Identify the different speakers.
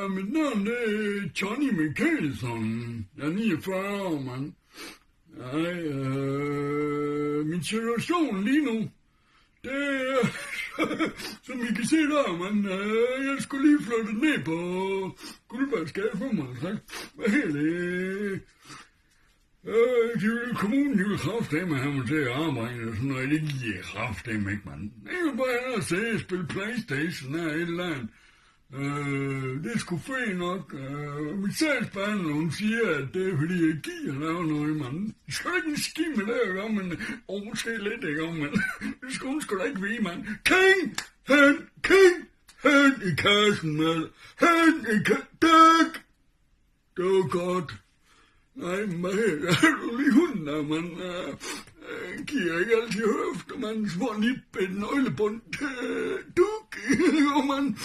Speaker 1: mit navn er Johnny Michaelsen. Jeg er 49 år, mand. Min situation lige nu, det er, som I kan se der, mand. Jeg skulle lige flytte ned på Guldbergsgade 55. Hvad helt kommunen, de vil kraftedeme have mig til at arbejde, og sådan noget. Det giver kraftedeme ikke, mand. Jeg vil bare hellere sidde og spille Playstation her et eller andet. Det er sgu fint nok. Mit sagsbehandler, hun siger, at det er fordi, jeg giver lave noget, mand. Det skal ikke en ski med det, ikke, men se lidt, ikke, men det skal hun sgu da ikke vide, mand. King, hen i kassen, mand. Hen i kassen, tak. Det var godt. Nej, mand, er du lige hunden der, mand? Giver ikke altid høfter, mand. Små nip, et nøglebund. Duk, jo, mand.